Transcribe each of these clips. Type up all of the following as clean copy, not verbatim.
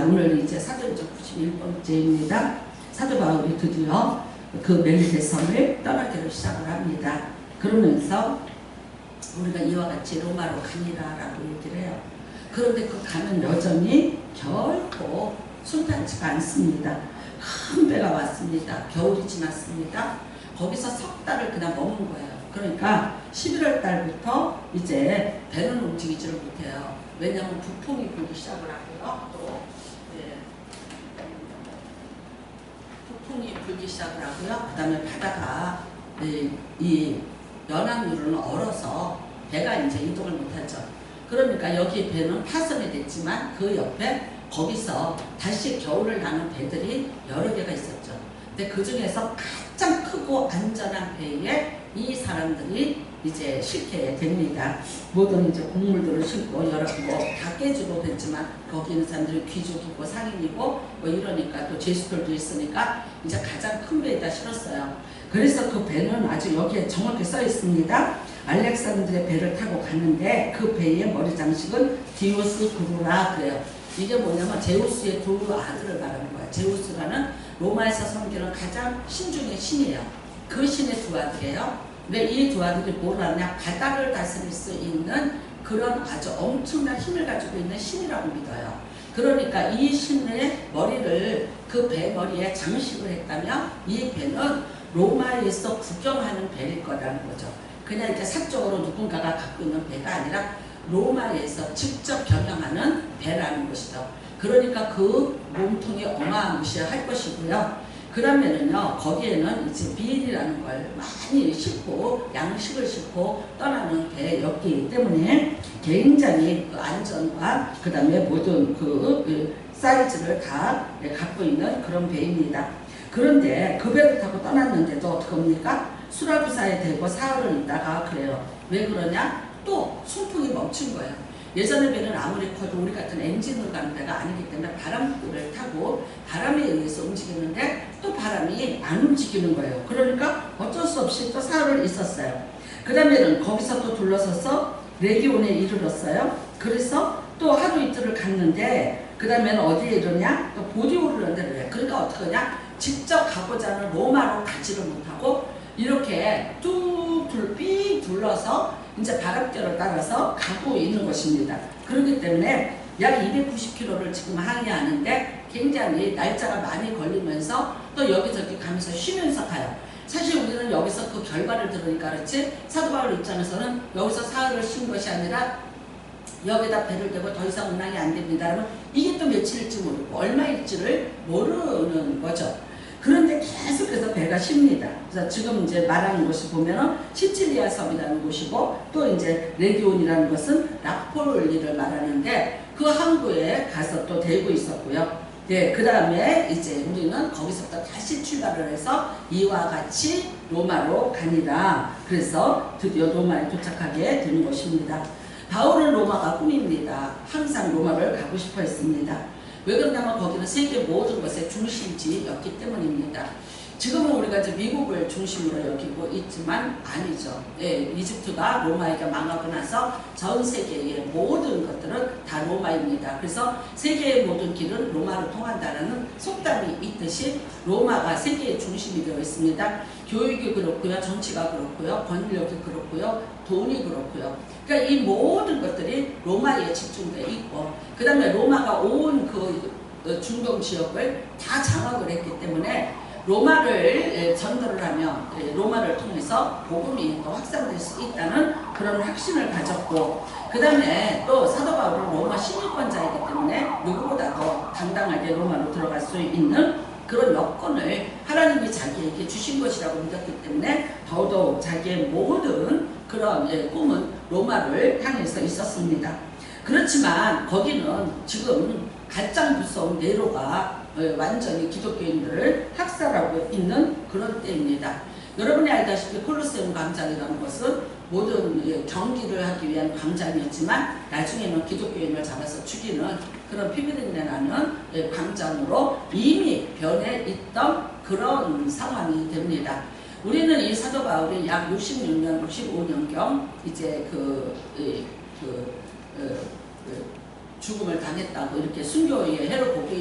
오늘 이제 사도행전 91번째입니다. 사도 바울이 드디어 그 멜리데 섬을 떠나기로 시작을 합니다. 그러면서 우리가 이와 같이 로마로 가니라라고 얘기를 해요. 그런데 그 가는 여정이 결코 순탄치가 않습니다. 큰 배가 왔습니다. 겨울이 지났습니다. 거기서 석 달을 그냥 머문 거예요. 그러니까 11월 달부터 이제 배는 움직이지를 못해요. 왜냐하면 북풍이 불기 시작을 하고요. 또 북풍이 불기 시작을 하고요. 그 다음에 바다가 이 연안유로는 얼어서 배가 이제 이동을 못하죠. 그러니까 여기 배는 파손이 됐지만 그 옆에 거기서 다시 겨울을 나는 배들이 여러 개가 있었죠. 근데 그 중에서 가장 크고 안전한 배에 이 사람들이 이제 싣게 됩니다. 모든 이제 곡물들을 싣고 여러 다 깨지고 그랬지만 거기 있는 사람들이 귀족이고 상인이고 뭐 이러니까 또 제수들도 있으니까 이제 가장 큰 배에다 실었어요. 그래서 그 배는 아주 여기에 정확히 써 있습니다. 알렉산드의 배를 타고 갔는데 그 배의 머리 장식은 디오스 그루라 그래요. 이게 뭐냐면 제우스의 두 아들을 말하는 거예요. 제우스라는 로마에서 섬기는 가장 신중의 신이에요. 그 신의 두 아들이에요. 근데 이 두 아들이 뭘 하냐? 바다를 다스릴 수 있는 그런 아주 엄청난 힘을 가지고 있는 신이라고 믿어요. 그러니까 이 신의 머리를 그 배 머리에 장식을 했다면 이 배는 로마에서 구경하는 배일 거라는 거죠. 그냥 이제 사적으로 누군가가 갖고 있는 배가 아니라 로마에서 직접 경영하는 배라는 것이죠. 그러니까 그 몸통이 어마무시할 것이고요. 그러면은요, 거기에는 이제 비닐이라는 걸 많이 싣고, 양식을 싣고 떠나는 배였기 때문에 굉장히 그 안전과 그 다음에 모든 그 사이즈를 다 갖고 있는 그런 배입니다. 그런데 그 배를 타고 떠났는데도 어떻게 합니까? 수라비사에 대고 사흘을 있다가 그래요. 왜 그러냐? 또 순풍이 멈춘 거예요. 예전의 배는 아무리 커도 우리 같은 엔진으로 가는 배가 아니기 때문에 바람을 타고 바람에 의해서 움직이는데 또 바람이 안 움직이는 거예요. 그러니까 어쩔 수 없이 또 사흘을 있었어요. 그 다음에는 거기서 또 둘러서서 레기온에 이르렀어요. 그래서 또 하루 이틀을 갔는데 그 다음에는 어디에 이르냐? 또 보디오르라는 데를 해요. 그러니까 어떻게 하냐? 직접 가고자 하는 로마로 가지를 못하고 이렇게 쭉 둘러서 이제 바람결을 따라서 가고 있는 것입니다. 그렇기 때문에 약 290km를 지금 항해하는데 굉장히 날짜가 많이 걸리면서 또 여기저기 가면서 쉬면서 가요. 사실 우리는 여기서 그 결과를 들으니까 그렇지 사도 바울 입장에서는 여기서 사흘을 쉰 것이 아니라 여기다 배를 대고 더 이상 운항이 안 됩니다. 그러면 이게 또 며칠일지 모르고 얼마일지를 모르는 거죠. 그런데 계속해서 배가 쉽니다. 그래서 지금 이제 말하는 곳이 보면은 시칠리아 섬이라는 곳이고 또 이제 레기온이라는 것은 나폴리를 말하는데 그 항구에 가서 또 대고 있었고요. 네, 그 다음에 이제 우리는 거기서부터 다시 출발을 해서 이와 같이 로마로 가니라. 그래서 드디어 로마에 도착하게 되는 것입니다. 바울은 로마가 꿈입니다. 항상 로마를 가고 싶어 했습니다. 왜 그러냐면 거기는 세계 모든 것의 중심지였기 때문입니다. 지금은 우리가 이제 미국을 중심으로 여기고 있지만 아니죠. 예, 이집트가 로마에게 망하고 나서 전 세계의 모든 것들은 다 로마입니다. 그래서 세계의 모든 길은 로마로 통한다는 속담이 있듯이 로마가 세계의 중심이 되어 있습니다. 교육이 그렇고요, 정치가 그렇고요, 권력이 그렇고요, 돈이 그렇고요. 그러니까 이 모든 것들이 로마에 집중되어 있고 그 다음에 로마가 온 그 중동 지역을 다 장악을 했기 때문에 로마를 전도를 하면 로마를 통해서 복음이 또 확산될 수 있다는 그런 확신을 가졌고 그 다음에 또 사도 바울은 로마 시민권자이기 때문에 누구보다도 당당하게 로마로 들어갈 수 있는 그런 여건을 하나님이 자기에게 주신 것이라고 믿었기 때문에 더더욱 자기의 모든 그런 꿈은 로마를 향해서 있었습니다. 그렇지만 거기는 지금 가장 무서운 네로가 완전히 기독교인들을 학살하고 있는 그런 때입니다. 여러분이 알다시피 콜로세움 광장이라는 것은 모든 경기를 하기 위한 광장이었지만 나중에는 기독교인을 잡아서 죽이는 그런 피비린내 나는 광장으로 이미 변해 있던 그런 상황이 됩니다. 우리는 이 사도 바울이 약 66년, 65년경 이제 죽음을 당했다고 이렇게 순교의 해로 보고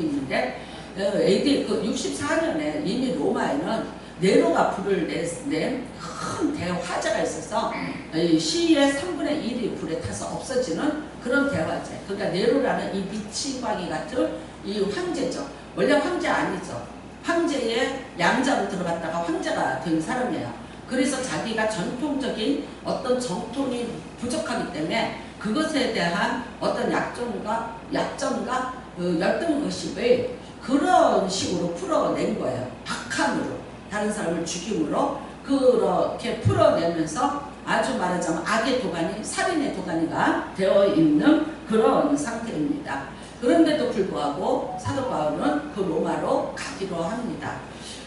AD 그 64년에 이미 로마에는 네로가 불을 낸 큰 대화재가 있어서 시의 3분의 1이 불에 타서 없어지는 그런 대화재. 그러니까 네로라는 이 미치광이 같은 이 황제죠. 원래 황제 아니죠. 황제의 양자로 들어갔다가 황제가 된 사람이에요. 그래서 자기가 전통적인 어떤 정통이 부족하기 때문에 그것에 대한 어떤 약점과 열등의식을 그런 식으로 풀어낸 거예요. 박함으로, 다른 사람을 죽임으로 그렇게 풀어내면서 아주 말하자면 악의 도가니, 살인의 도가니가 되어 있는 그런 상태입니다. 그런데도 불구하고 사도 바울은 그 로마로 가기로 합니다.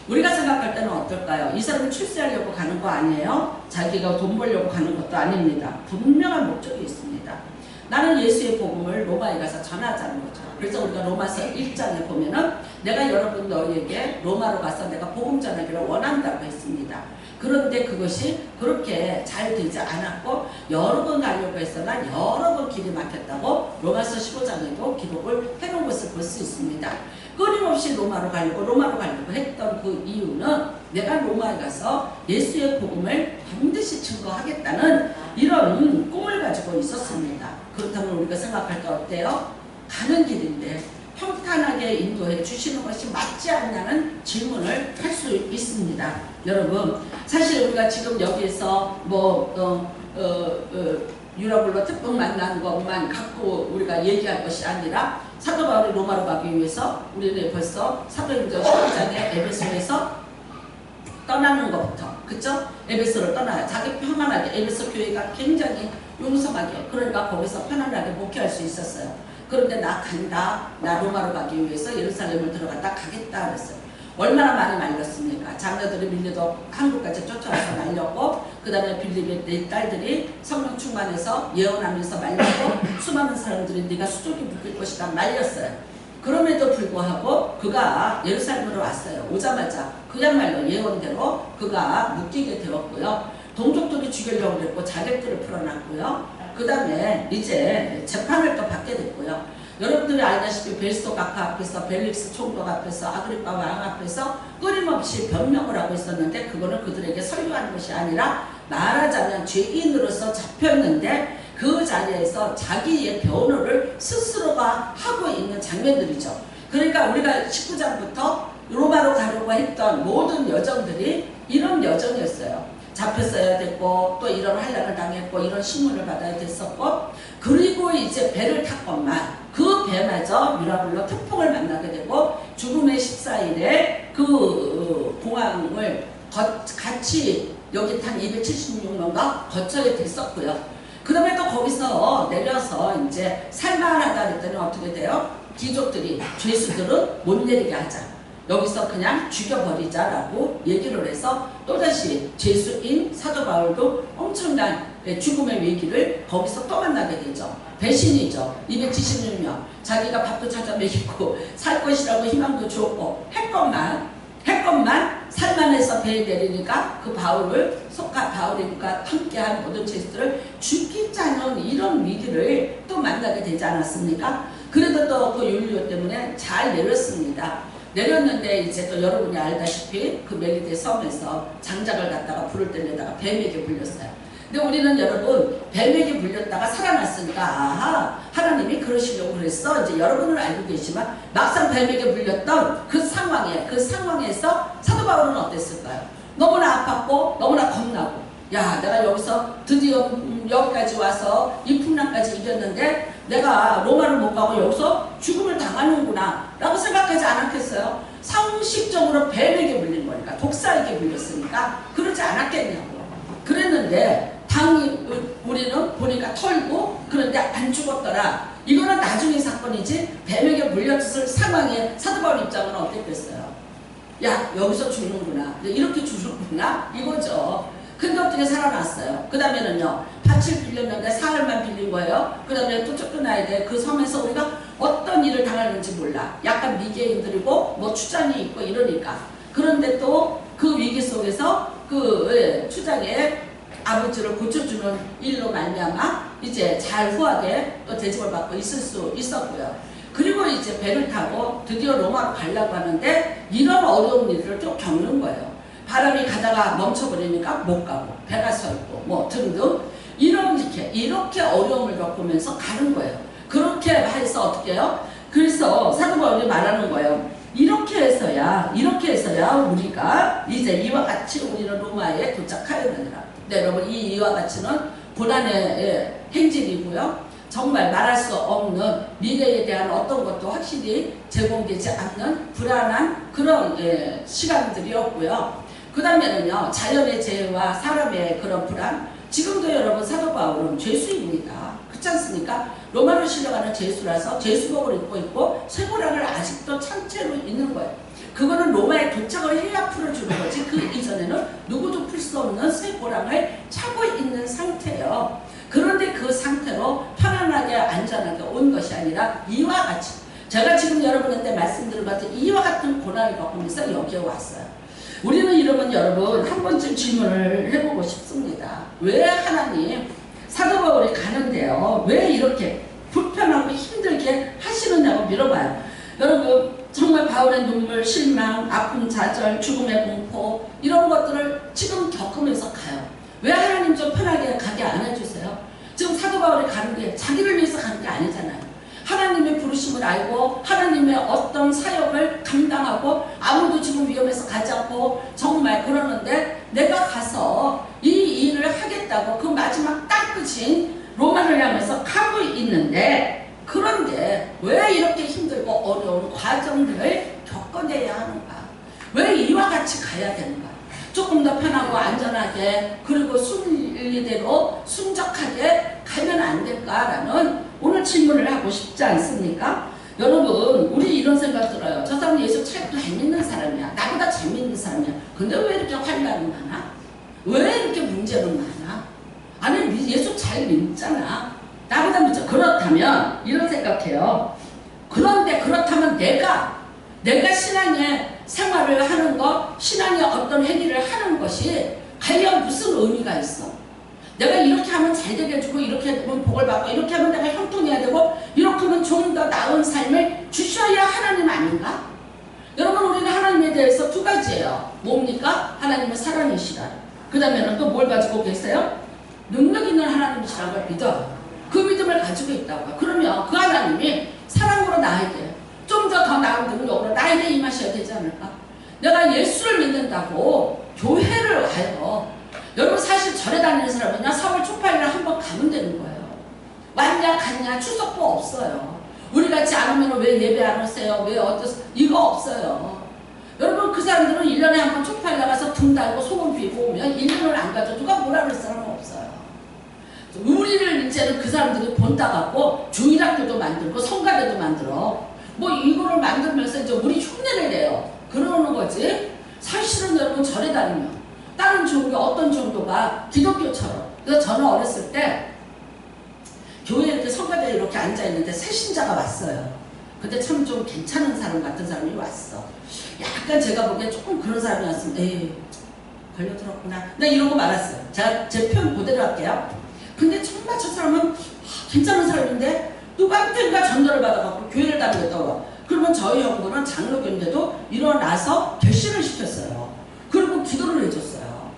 우리가 생각할 때는 어떨까요? 이 사람이 출세하려고 가는 거 아니에요? 자기가 돈 벌려고 가는 것도 아닙니다. 분명한 목적이 있습니다. 나는 예수의 복음을 로마에 가서 전하자는 거죠. 그래서 우리가 로마서 1장에 보면은 내가 여러분 너희에게 로마로 가서 내가 복음 전하기를 원한다고 했습니다. 그런데 그것이 그렇게 잘 되지 않았고 여러 번 가려고 했으나 여러 번 길이 막혔다고 로마서 15장에도 기록을 해놓은 것을 볼 수 있습니다. 끊임없이 로마로 가려고 했던 그 이유는 내가 로마에 가서 예수의 복음을 반드시 증거하겠다는 이런 꿈을 가지고 있었습니다. 그렇다면 우리가 생각할 때 어때요? 가는 길인데 평탄하게 인도해 주시는 것이 맞지 않냐는 질문을 할 수 있습니다. 여러분, 사실 우리가 지금 여기에서 유라굴로 특봉 만난 것만 갖고 우리가 얘기할 것이 아니라 사도 바울이 로마로 가기 위해서 우리는 벌써 사도행전 12장의 에베소에서 떠나는 것부터, 그쵸? 에베소를 떠나요. 자기 평안하게, 에베소 교회가 굉장히 용서하게, 그러니까 거기서 편안하게 목회할 수 있었어요. 그런데 나 간다, 나 로마로 가기 위해서 예루살렘을 들어갔다 가겠다 그랬어요. 얼마나 많이 말렸습니까? 장녀들이 밀려도 한국까지 쫓아와서 말렸고, 그 다음에 빌립의 네 딸들이 성령 충만해서 예언하면서 말렸고, 수많은 사람들이 네가 수족이 묶일 것이다 말렸어요. 그럼에도 불구하고 그가 예루살렘으로 왔어요. 오자마자 그야말로 예언대로 그가 묶이게 되었고요. 동족들이 죽이려고 했고 자객들을 풀어놨고요. 그 다음에 이제 재판을 또 받게 됐고요. 여러분들이 알다시피 베스토 각하 앞에서, 벨릭스 총독 앞에서, 아그리파 왕 앞에서 끊임없이 변명을 하고 있었는데 그거는 그들에게 설교하는 것이 아니라 말하자면 죄인으로서 잡혔는데 그 자리에서 자기의 변호를 스스로가 하고 있는 장면들이죠. 그러니까 우리가 19장부터 로마로 가려고 했던 모든 여정들이 이런 여정이었어요. 잡혔어야 됐고 또 이런 환란을 당했고 이런 신문을 받아야 됐었고, 그리고 이제 배를 탔건만 그 배마저 유라굴로 특풍을 만나게 되고 죽음의 14일에 그 공항을 같이 여기 탄 276명과 거쳐야 됐었고요. 그 다음에 또 거기서 내려서 이제 살만하다 그랬더니 어떻게 돼요? 귀족들이, 죄수들은 못 내리게 하자, 여기서 그냥 죽여버리자라고 얘기를 해서 또다시 죄수인 사도 바울도 엄청난 죽음의 위기를 거기서 또 만나게 되죠. 배신이죠. 276명 자기가 밥도 찾아 먹이고 살 것이라고 희망도 줬고 했건만 살만해서 배에 내리니까 그 바울을 바울과 함께한 모든 죄수들을 죽이자는 이런 위기를 또 만나게 되지 않았습니까? 그래도 또 그 율리오 때문에 잘 내렸습니다. 내렸는데 이제 또 여러분이 알다시피 그 멜리데 섬에서 장작을 갖다가 불을 떼려다가 뱀에게 물렸어요. 근데 우리는 여러분 뱀에게 물렸다가 살아났으니까 아하, 하나님이 그러시려고 그랬어, 이제 여러분은 알고 계시지만 막상 뱀에게 물렸던 그 상황에서 사도 바울은 어땠을까요? 너무나 아팠고 너무나 겁나고, 야 내가 여기서 드디어 여기까지 와서 이 풍랑까지 이겼는데 내가 로마를 못 가고 여기서 죽음을 당하는구나 라고 생각하지 않았겠어요? 상식적으로 뱀에게 물린 거니까, 독사에게 물렸으니까 그러지 않았겠냐고. 그랬는데 우리는 보니까 털고, 그런데 안 죽었더라. 이거는 나중의 사건이지 뱀에게 물렸을 상황에 사도 바울 입장은 어땠겠어요? 야 여기서 죽는구나, 이렇게 죽는구나 이거죠. 근데 어떻게 살아났어요? 그 다음에는요, 밭을 빌렸는데 사흘만 빌린 거예요. 그 다음에 또 쫓겨나야 돼. 그 섬에서 우리가 어떤 일을 당하는지 몰라. 약간 미개인들이고 뭐 추장이 있고 이러니까. 그런데 또 그 위기 속에서 그 추장의 아버지를 고쳐주는 일로 말미암아 이제 잘 후하게 또 대접을 받고 있을 수 있었고요. 그리고 이제 배를 타고 드디어 로마로 가려고 하는데 이런 어려운 일을 또 겪는 거예요. 바람이 가다가 멈춰버리니까 못 가고 배가 서 있고 뭐 등등 이렇게 어려움을 겪으면서 가는 거예요. 그렇게 해서 어떻게 해요? 그래서 사도 바울이 말하는 거예요. 이렇게 해서야 우리가 이제 이와 같이 우리는 로마에 도착하였느니라. 네, 여러분 이와 같이는 고난의 행진이고요. 정말 말할 수 없는 미래에 대한 어떤 것도 확실히 제공되지 않는 불안한 그런 시간들이었고요. 그 다음에는요, 자연의 재해와 사람의 그런 불안. 지금도 여러분 사도 바울은 죄수입니다. 그렇지 않습니까? 로마로 실려가는 죄수라서 죄수복을 입고 있고 쇠고랑을 아직도 참채로 있는 거예요. 그거는 로마에 도착을 해야 풀어주는 거지 그 이전에는 누구도 풀 수 없는 쇠고랑을 차고 있는 상태예요. 그런데 그 상태로 편안하게 안전하게 온 것이 아니라 이와 같이 제가 지금 여러분한테 말씀드린 것 같은 이와 같은 고난을 겪으면서 여기에 왔어요. 우리는 이러면 여러분 한 번쯤 질문을 해보고 싶습니다. 왜 하나님 사도 바울이 가는데요, 왜 이렇게 불편하고 힘들게 하시느냐고 물어봐요. 여러분 정말 바울의 눈물, 실망, 아픔, 좌절, 죽음의 공포 이런 것들을 지금 겪으면서 가요. 왜 하나님 좀 편하게 가게 안 해주세요? 지금 사도 바울이 가는 게 자기를 위해서 가는 게 아니잖아요. 하나님의 부르심을 알고 하나님의 어떤 사역을 감당하고 아무도 지금 위험해서 가지 않고 정말 그러는데 내가 가서 이 일을 하겠다고 그 마지막 딱 끝인 로마를 향해서 가고 있는데 그런데 왜 이렇게 힘들고 어려운 과정들을 겪어내야 하는가? 왜 이와 같이 가야 되는가? 조금 더 편하고 안전하게 그리고 순리대로 순적하게 가면 안 될까라는 오늘 질문을 하고 싶지 않습니까? 여러분 우리 이런 생각 들어요. 저 사람은 예수 잘 믿는 사람이야. 나보다 잘 믿는 사람이야. 근데 왜 이렇게 환란이 많아? 왜 이렇게 문제는 많아? 아니 예수 잘 믿잖아. 나보다 믿죠. 그렇다면 이런 생각해요. 그런데 그렇다면 내가 신앙의 생활을 하는 것, 신앙의 어떤 행위를 하는 것이 과연 무슨 의미가 있어? 내가 이렇게 하면 잘 되게 해주고 이렇게 하면 복을 받고 이렇게 하면 내가 형통해야 되고 이렇게 하면 좀 더 나은 삶을 주셔야 하나님 아닌가? 여러분 우리는 하나님에 대해서 두 가지예요. 뭡니까? 하나님은 사랑이시라. 그 다음에는 또 뭘 가지고 계세요? 능력 있는 하나님이시라는 걸 믿어요. 그 믿음을 가지고 있다고요. 그러면 그 하나님이 사랑으로 나에게 좀 더 나은 능력으로 나에게 임하셔야 되지 않을까? 내가 예수를 믿는다고 교회를 와요. 여러분 사실 절에 다니는 사람은요 4월 초파일날 한번 가면 되는 거예요. 왔냐 갔냐 추석도 없어요. 우리같이 안 오면 왜 예배 안 오세요? 왜 어떠세요? 이거 없어요. 여러분 그 사람들은 1년에 한 번 초파일 나가서 등 달고 소문 비고 오면 1년을 안 가죠. 누가 뭐라 그럴 사람은 없어요. 우리를 이제는 그 사람들이 본따 갖고 주일학교도 만들고 성가대도 만들어. 뭐 이거를 만들면서 이제 우리 흉내를 내요. 그러는 거지. 사실은 여러분 절에 다니면 다른 종교 어떤 종교가 기독교처럼. 그래서 저는 어렸을 때 교회에 이렇게 성가대에 이렇게 앉아있는데 새신자가 왔어요. 근데 참 좀 괜찮은 사람 같은 사람이 왔어. 약간 제가 보기엔 조금 그런 사람이 왔으면 에이 걸려들었구나. 나 이러고 말았어요. 제가 제 표현 그대로 할게요. 근데 정말 저 사람은 괜찮은 사람인데 누구한테인가 전도를 받아갖고 교회를 다니겠다고. 그러면 저희 형부는 장로교인데도 일어나서 결심을 시켰어요. 그리고 기도를 해줬어요.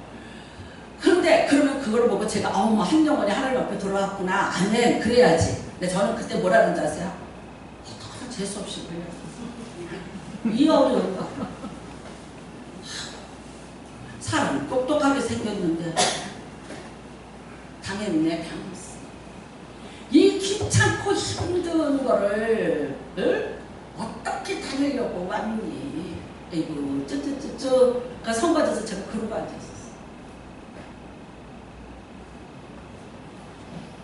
그런데 그러면 그걸 보고 제가 뭐 한 영혼이 하나님 앞에 돌아왔구나. 아멘 그래야지. 근데 저는 그때 뭐라 그런지 아세요? 어떡하나 재수없이 그래. 이 어려운 거. 사람 똑똑하게 생겼는데 당했네 당했어. 이 귀찮고 힘든 거를 어떻게 다니려고 왔니? 에이구 쯔쯔쯔쯔. 그러니까 선거에서 제가 그러고 앉아있었어요.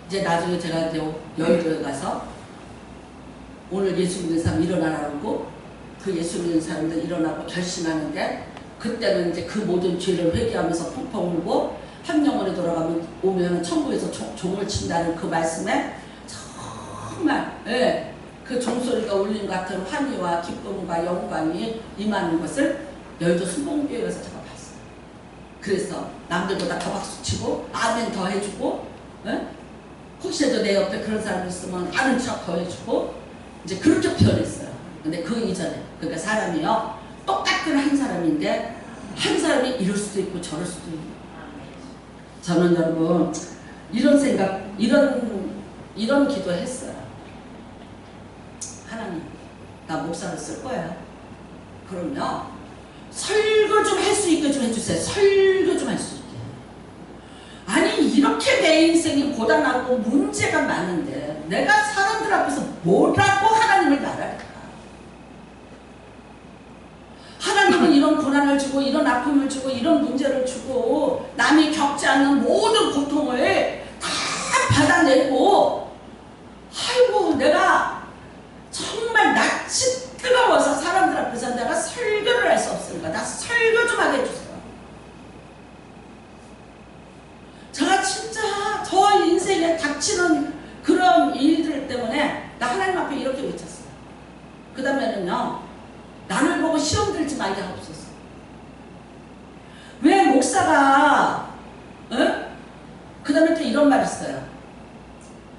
이제 나중에 제가 이제 여의도에 가서 오늘 예수 믿는 사람 일어나라고 그 예수 믿는 사람들 일어나고 결심하는데 그때는 이제 그 모든 죄를 회개하면서 펑펑 울고 한 영혼이 돌아가면 오면 천국에서 종을 친다는 그 말씀에 정말 그 종소리가 울린 것 같은 환희와 기쁨과 영광이 임하는 것을 여의도 순복음교회에서 제가 봤어요. 그래서 남들보다 더 박수치고 아멘 더 해주고 혹시라도 내 옆에 그런 사람이 있으면 아는 척 더 해주고 이제 그렇게 표현했어요. 근데 그 이전에, 그러니까 사람이요, 똑같은 한 사람인데 한 사람이 이럴 수도 있고 저럴 수도 있고. 저는 여러분 이런 생각, 이런 기도했어요. 하나님, 나 목사를 쓸 거야. 그럼요, 설교 좀 할 수 있게 좀 해주세요. 설교 좀 할 수 있게. 아니, 이렇게 내 인생이 고단하고 문제가 많은데 내가 사람들 앞에서 뭐라고 하나님을 말할까? 하나님은 이런 고난을 주고 이런 아픔을 주고 이런 문제를 주고 남이 겪지 않는 모든 고통을 다 받아내고, 아이고 내가 정말 낯이 뜨거워서 사람들 앞에서 내가 설교를 할 수 없으니까 나 설교 좀 하게 해주세요. 제가 진짜 저 인생에 닥치는 그런 일들 때문에 나 하나님 앞에 이렇게 외쳤어요. 그 다음에는요, 나를 보고 시험 들지 말게 하옵소서. 왜 목사가, 그 다음에 또 이런 말을 써요.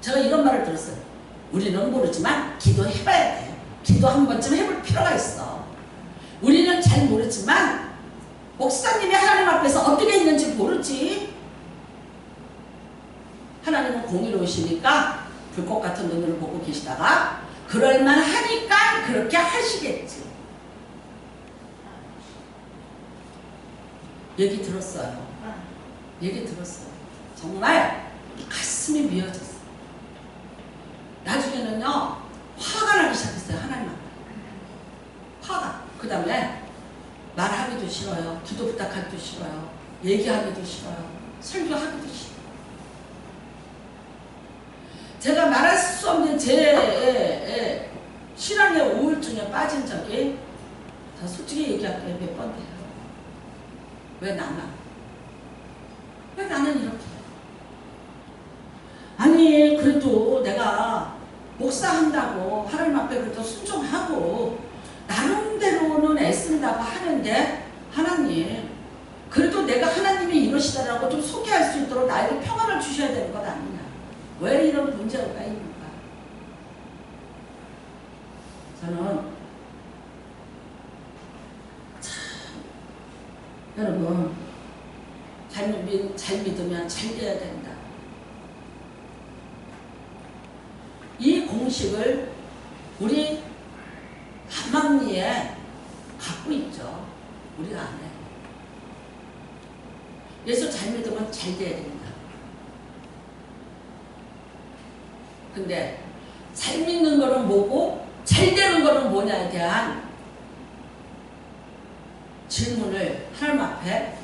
제가 이런 말을 들었어요. 우리는 모르지만 기도해봐야 돼. 기도 한 번쯤 해볼 필요가 있어. 우리는 잘 모르지만 목사님이 하나님 앞에서 어떻게 있는지 모르지. 하나님은 공의로우시니까 불꽃 같은 눈으로 보고 계시다가 그럴만하니까 그렇게 하시겠지. 얘기 들었어요. 얘기 들었어요. 정말 가슴이 미어졌어요. 나중에는요, 화가 나기 시작했어요. 하나님 앞에. 화가. 그 다음에 말하기도 싫어요. 기도 부탁하기도 싫어요. 얘기하기도 싫어요. 설교하기도 싫어요. 제가 말할 수 없는 제 신앙의 우울증에 빠진 적이, 저 솔직히 얘기할게요, 몇 번 돼요. 왜 나만? 왜 나는 이렇게? 아니, 그래도 내가 목사한다고 하나님 앞에 그래도 순종하고 나름대로는 애쓴다고 하는데, 하나님 그래도 내가 하나님이 이러시다라고 좀 소개할 수 있도록 나에게 평안을 주셔야 되는 것 아니냐? 왜 이런 문제가 있는가? 저는 참, 여러분 잘 믿으면 잘 돼야 된다. 이 공식을 우리 한망리에 갖고 있죠. 우리 안에. 예수 잘 믿으면 잘 돼야 된다. 근데 잘 믿는 거는 뭐고 잘 되는 거는 뭐냐에 대한 질문을 하나님 앞에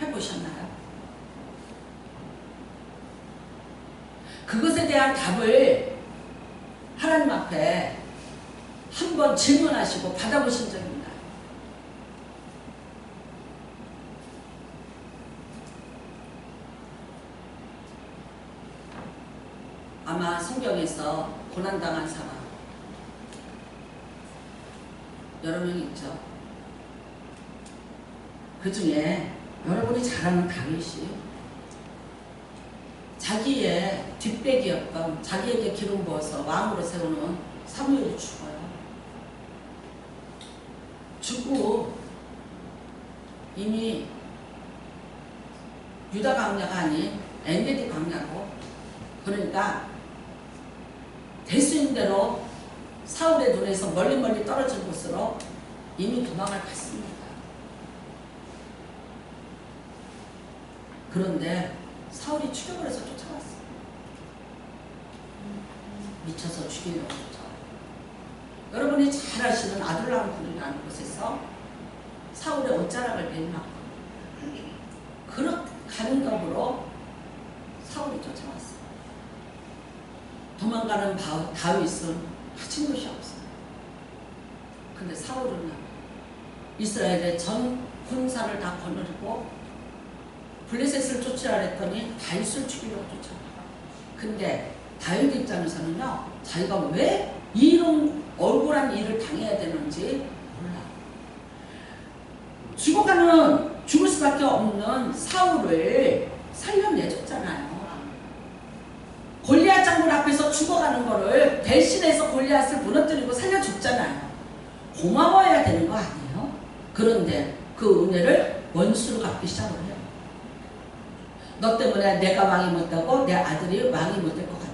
해보셨나요? 그것에 대한 답을 하나님 앞에 한번 질문하시고 받아보신 적이 있나요? 아마 성경에서 고난당한 사람 여러 명 있죠. 그 중에 여러분이 잘 아는 다윗이 자기의 뒷배기였던, 자기에게 기름 부어서 왕으로 세우는 사무엘이 죽어요. 죽고 이미 유다 광야가 아닌 엔게디 광야로, 그러니까 될 수 있는 대로 사울의 눈에서 멀리 떨어진 곳으로 이미 도망을 갔습니다. 그런데 사울이 추격을 해서 쫓아왔어요. 미쳐서 죽이려고 쫓아와요. 여러분이 잘 아시는 아둘람 굴이라는 곳에서 사울의 옷자락을 내리막고 그렇게 가는 격으로 사울이 쫓아왔어요. 도망가는 다윗은 하친 것이 없어요. 근데 사울은 이스라엘의 전 군사를 다 거느리고 블레셋을 쫓으라 했더니 다윗을 죽이려고 쫓아와요. 근데 다윗 입장에서는요, 자기가 왜 이런 억울한 일을 당해야 되는지 몰라. 죽을 수밖에 없는 사울을 살려내줬잖아요. 골리앗 골리앗 장군 앞에서 죽어가는 거를 대신해서 골리앗을 무너뜨리고 살려줬잖아요. 고마워해야 되는 거 아니에요? 그런데 그 은혜를 원수로 갚기 시작을 해요. 너 때문에 내가 왕이 못되고 내 아들이 왕이 못될 것 같아.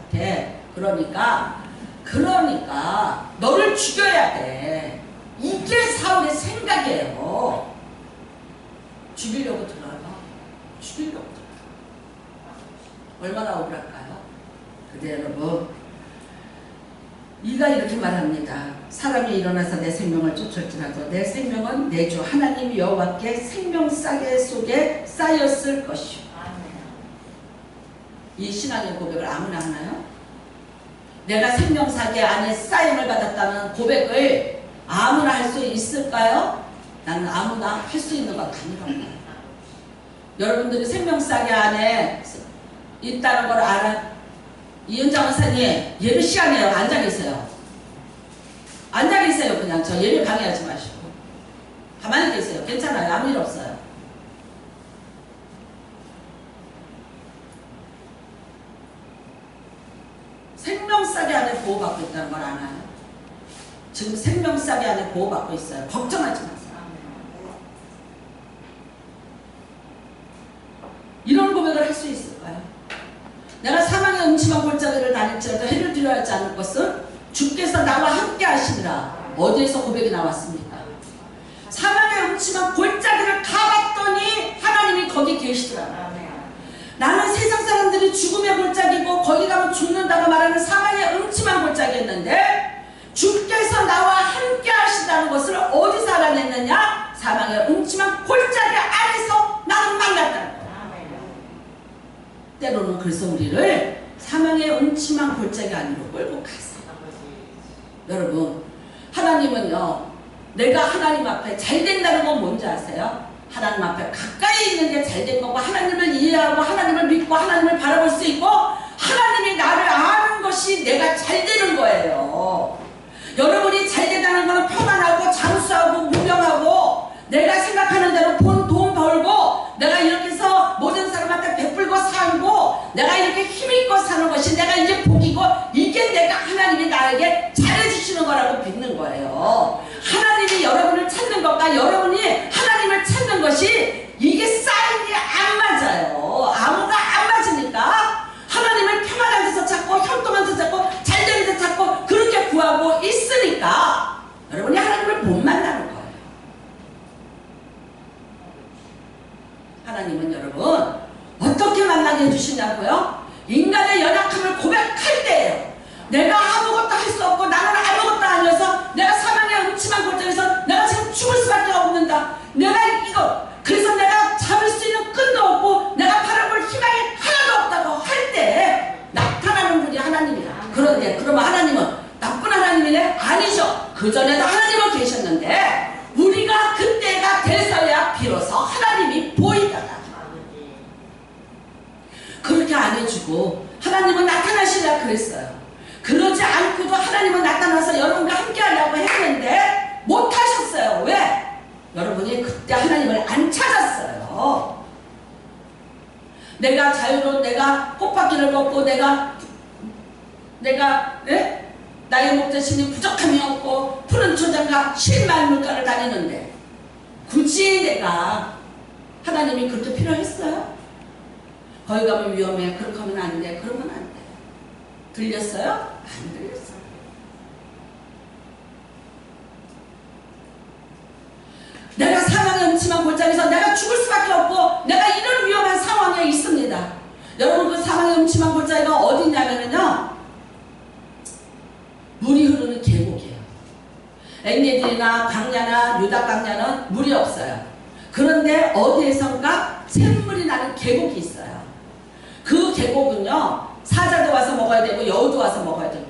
그러니까 너를 죽여야 돼. 이게 사울의 생각이에요. 죽이려고 들어요. 죽이려고 들어요. 얼마나 억울할까요? 근데 여러분, 이가 이렇게 말합니다. 사람이 일어나서 내 생명을 쫓을지라도 내 생명은 내 주 하나님 여호와께 생명싸개 속에 쌓였을 것이오. 이 신앙의 고백을 아무나 하나요? 내가 생명사계 안에 쌓임을 받았다는 고백을 아무나 할 수 있을까요? 나는 아무나 할 수 있는 것 아니라고. 여러분들이 생명사계 안에 있다는 걸 알아? 이은정 원사님, 예배 시간이에요. 앉아 계세요. 앉아 계세요. 그냥 저 예배 방해하지 마시고. 가만히 계세요. 괜찮아요. 아무 일 없어요. 생명싸개 안에 보호받고 있다는 걸 아나요? 지금 생명싸개 안에 보호받고 있어요. 걱정하지 마세요. 이런 고백을 할 수 있을까요? 내가 사망의 음침한 골짜기를 다닐지라도 해를 두려워하지 않을 것은 주께서 나와 함께 하시니라. 어디에서 고백이 나왔습니까? 사망의 음침한 골짜기를 가봤더니 하나님이 거기 계시더라고요. 나는 세상 사람들이 죽음의 골짜기고 거기 가면 죽는다고 말하는 사망의 음침한 골짜기였는데 주께서 나와 함께 하신다는 것을 어디서 알아냈느냐? 사망의 음침한 골짜기 안에서 나는 만났다는 거예요. 때로는 그래서 우리를 사망의 음침한 골짜기 안으로 끌고 갔어요. 여러분, 하나님은요, 내가 하나님 앞에 잘 된다는 건 뭔지 아세요? 하나님 앞에 가까이 있는 게 잘 된 거고, 하나님을 이해하고 하나님을 믿고 하나님을 바라볼 수 있고 하나님이 나를 아는 것이 내가 잘 되는 거예요. 여러분이 잘 된다는 거는 편안하고 장수하고 무명하고 내가 생각하는 대로 돈 벌고 내가 이렇게 해서 모든 사람한테 베풀고 살고 내가 이렇게 힘있고 사는 것이 내가 이제 복이고 이게 내가 하나님이 나에게 잘해주시는 거라고 믿는 거예요. 하나님이 여러분을 찾는 것과 여러분이 하나님을 찾는 것이 이게 사인이 안 맞아요. 아무가 안 맞으니까 하나님을 평안한 데서 찾고 형통한 데서 찾고 잘되는 데서 찾고 그렇게 구하고 있으니까 여러분이 하나님을 못 만나는 거예요. 하나님은 여러분 어떻게 만나게 해주시냐고요? 인간의 연약함을 고백할 때예요. 내가 아무것도 할 수 없고 나는 아무것도 아니어서 내가 사망의 음침한 골짜기에서 내가 지금 죽을 수밖에 없는다. 내가 이거 그래서 내가 잡을 수 있는 끈도 없고 내가 바라볼 희망이 하나도 없다고 할 때 나타나는 분이 하나님이야. 그런데 그러면 하나님은 나쁜 하나님이네? 아니죠. 그전에도 하나님은 계셨는데 우리가 그때가 돼서야 비로소 하나님이 보이다가 그렇게 안 해주고 하나님은 나타나시라 그랬어요. 그러지 않고도 하나님은 나타나서 여러분과 함께 하려고 했는데 못하셨어요. 왜? 여러분이 그때 하나님을 안 찾았어요. 내가 자유로운 내가 꽃밭길을 걷고 내가 나의 목자신이 부족함이 없고 푸른 초장과 쉴만 물가를 다니는데 굳이 내가 하나님이 그렇게 필요했어요? 거기 가면 위험해. 그렇게 하면 안 돼. 그러면 안 돼. 들렸어요? 안 들렸어요. 내가 사망의 음침한 골짜기에서 내가 죽을 수밖에 없고 내가 이런 위험한 상황에 있습니다. 여러분 그 사망의 음침한 골짜기가 어디냐면요 물이 흐르는 계곡이에요. 엔게디나 광야나 유다 광야는 물이 없어요. 그런데 어디에선가 샘물이 나는 계곡이 있어요. 그 계곡은요 사자도 와서 먹어야 되고 여우도 와서 먹어야 되고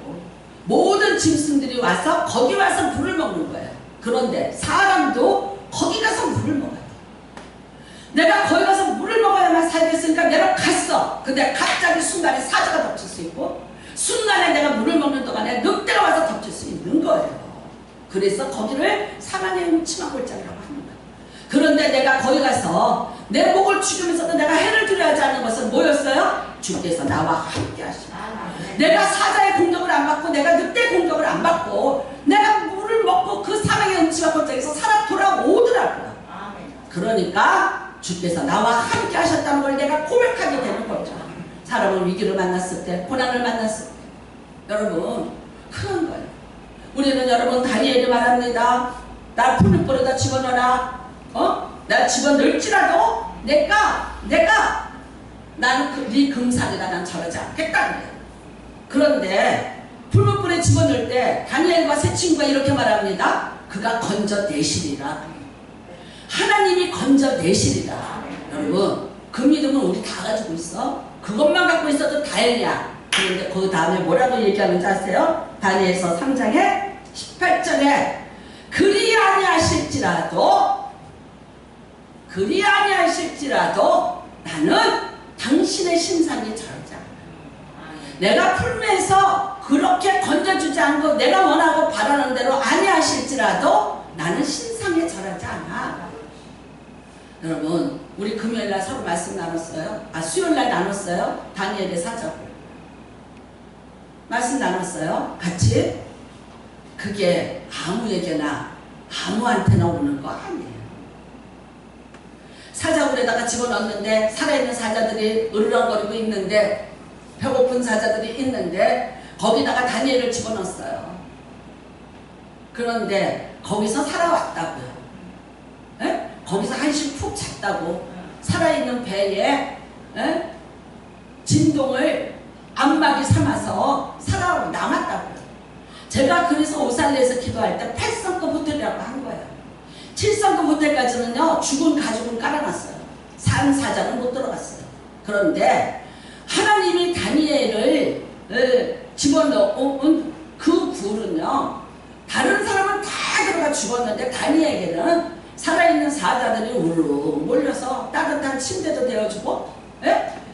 모든 짐승들이 와서 거기 와서 물을 먹는 거예요. 그런데 사람도 거기 가서 물을 먹어야 돼. 내가 거기 가서 물을 먹어야만 살겠으니까 내가 갔어. 근데 갑자기 순간에 사자가 덮칠 수 있고 순간에 내가 물을 먹는 동안에 늑대가 와서 덮칠 수 있는 거예요. 그래서 거기를 사망의 음침한 골짜기라고 하는 거예요. 그런데 내가 거기 가서 내 목을 죽이면서도 내가 해를 드려야 하지 않는 것은 뭐였어요? 주께서 나와 함께 하시고, 내가 사자의 공격을 안 받고 내가 늑대 공격을 안 받고 내가 물을 먹고 그 사망의 음침한 골짜기에서 살아 돌아오더라고요. 그러니까 주께서 나와 함께 하셨다는 걸 내가 고백하게 되는 거죠. 사람은 위기를 만났을 때, 고난을 만났을 때, 여러분 그런 거예요. 우리는 여러분 다니엘이 말합니다. 나 풀무불에다 집어넣어라. 나 집어넣을지라도 나는 네 금산이다. 난 저러지 않겠다는 거예요. 그런데 풀무불에 집어넣을 때 다니엘과 세 친구가 이렇게 말합니다. 그가 건져내시리라. 하나님이 건져내시리라. 여러분 그 믿음은 우리 다 가지고 있어. 그것만 갖고 있어도 다행이야. 그런데 그 다음에 뭐라고 얘기하는지 아세요? 다니엘서 3장에 18절에 그리 아니하실지라도 나는 당신의 신상이 저러지 않아. 내가 풀무에서 그렇게 건져주지 않고 내가 원하고 바라는 대로 아니하실지라도 나는 신상에 절하지 않아. 여러분 우리 금요일날 서로 말씀 나눴어요. 수요일날 나눴어요. 다니엘의 사적 말씀 나눴어요. 같이. 그게 아무에게나 아무한테나 오는 거 아니에요. 사자굴에다가 집어넣었는데 살아있는 사자들이 으르렁거리고 있는데, 배고픈 사자들이 있는데 거기다가 다니엘을 집어넣었어요. 그런데 거기서 살아왔다고요. 에? 거기서 한식 푹 잤다고. 살아있는 배에 진동을 안마기 삼아서 살아남았다고요. 제가 그래서 오살레에서 기도할 때 8성급 호텔이라고 한 거예요. 7성급 호텔까지는요 죽은 가죽은 깔아놨어요. 산 사자는 못 들어갔어요. 그런데 하나님이 다니엘을 집어넣은 그 굴은요, 다른 사람은 다 들어가 죽었는데 다니엘에게는 살아있는 사자들이 울릉 몰려서 따뜻한 침대도 되어주고,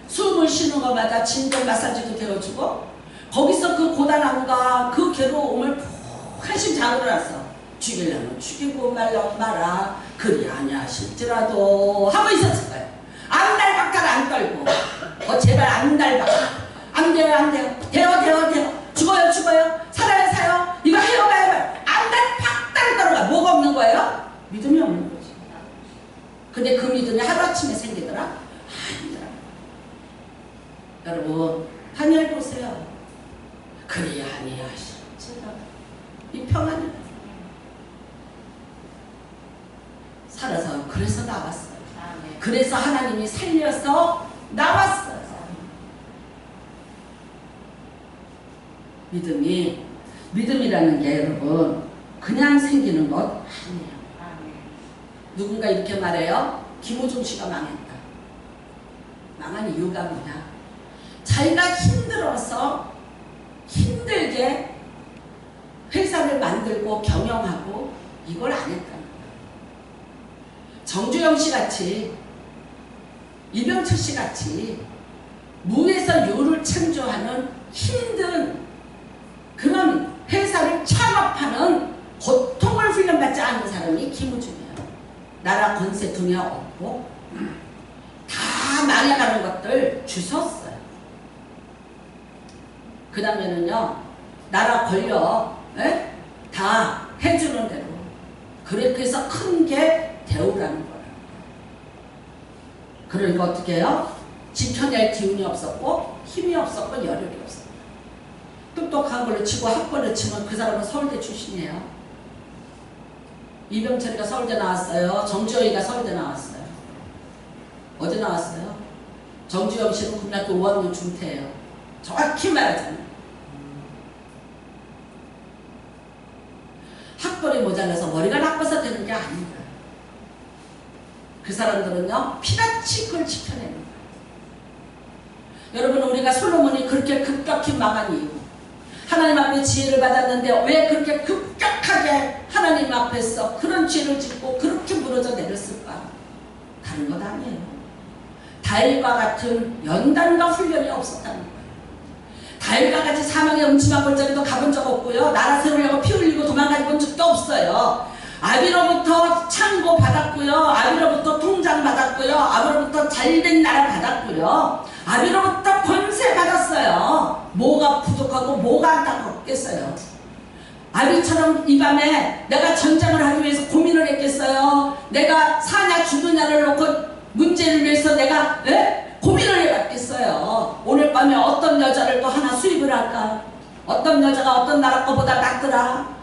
숨을 쉬는 것마다 진정 마사지도 되어주고, 거기서 그 고단함과 그 괴로움을 푹 한심 잠들어놨어. 죽이려면 죽이고 말라고 말아. 그리 아니하실지라도 하고 있었을 거예요. 안달박달 안 떨고, 제발 안달박. 안 돼요. 돼요. 죽어요. 살아요. 이거 해요. 안달박달 떨어가. 뭐가 없는 거예요? 믿음이 없는 거지. 근데 그 믿음이 하루아침에 생기더라? 아니더라. 여러분 다니엘 보세요. 그리 아니하실지라도 이 평안이 살아서 그래서 나왔어요. 그래서 하나님이 살려서 나왔어요. 믿음이라는 게 여러분 그냥 생기는 것 아니에요. 누군가 이렇게 말해요. 김호중 씨가 망했다. 망한 이유가 뭐냐? 자기가 힘들게 회사를 만들고 경영하고 이걸 안 했다는 거예요. 정주영 씨 같이, 이병철 씨 같이 무에서 유를 창조하는 힘든 그런 회사를 창업하는 고통을 훈련받지 않은 사람이 김우중이에요. 나라 권세 등에 없고 다 망해가는 것들 주웠어요. 그 다음에는요, 나라 권력 다 해주는 대로 그렇게 해서 큰 게 대우라는 거예요. 그러니까 어떻게 해요? 지켜낼 기운이 없었고 힘이 없었고 여력이 없었고, 똑똑한 걸로 치고 학벌로 치면 그 사람은 서울대 출신이에요. 이병철이가 서울대 나왔어요. 정주영이가 서울대 나왔어요. 어디 나왔어요? 정주영 씨는 국민학교 5학년 중퇴예요. 정확히 말하자면 학벌이 모자라서 머리가 나빠서 되는 게 아닙니다. 그 사람들은요 피같이 그걸 지켜내는 거예요. 여러분 우리가 솔로몬이 그렇게 급격히 망한 이유, 하나님 앞에 지혜를 받았는데 왜 그렇게 급격하게 하나님 앞에서 그런 죄를 짓고 그렇게 무너져 내렸을까? 다른 것 아니에요. 다윗과 같은 연단과 훈련이 없었다는 거예요. 다윗과 같이 사망의 음침한 골짜기도 가본 적 없고요. 나라 세우려고 피 흘리고 도망가 본 적도 없어요. 아비로부터 창고 받았고요. 받았고요. 아비로부터 잘된 나라 받았고요. 아비로부터 권세 받았어요. 뭐가 부족하고 뭐가 안타깝겠어요. 아비처럼 이 밤에 내가 전쟁을 하기 위해서 고민을 했겠어요. 내가 사냐 죽느냐를 놓고 문제를 위해서 내가 고민을 해봤겠어요. 오늘 밤에 어떤 여자를 또 하나 수입을 할까? 어떤 여자가 어떤 나라 거보다 낫더라?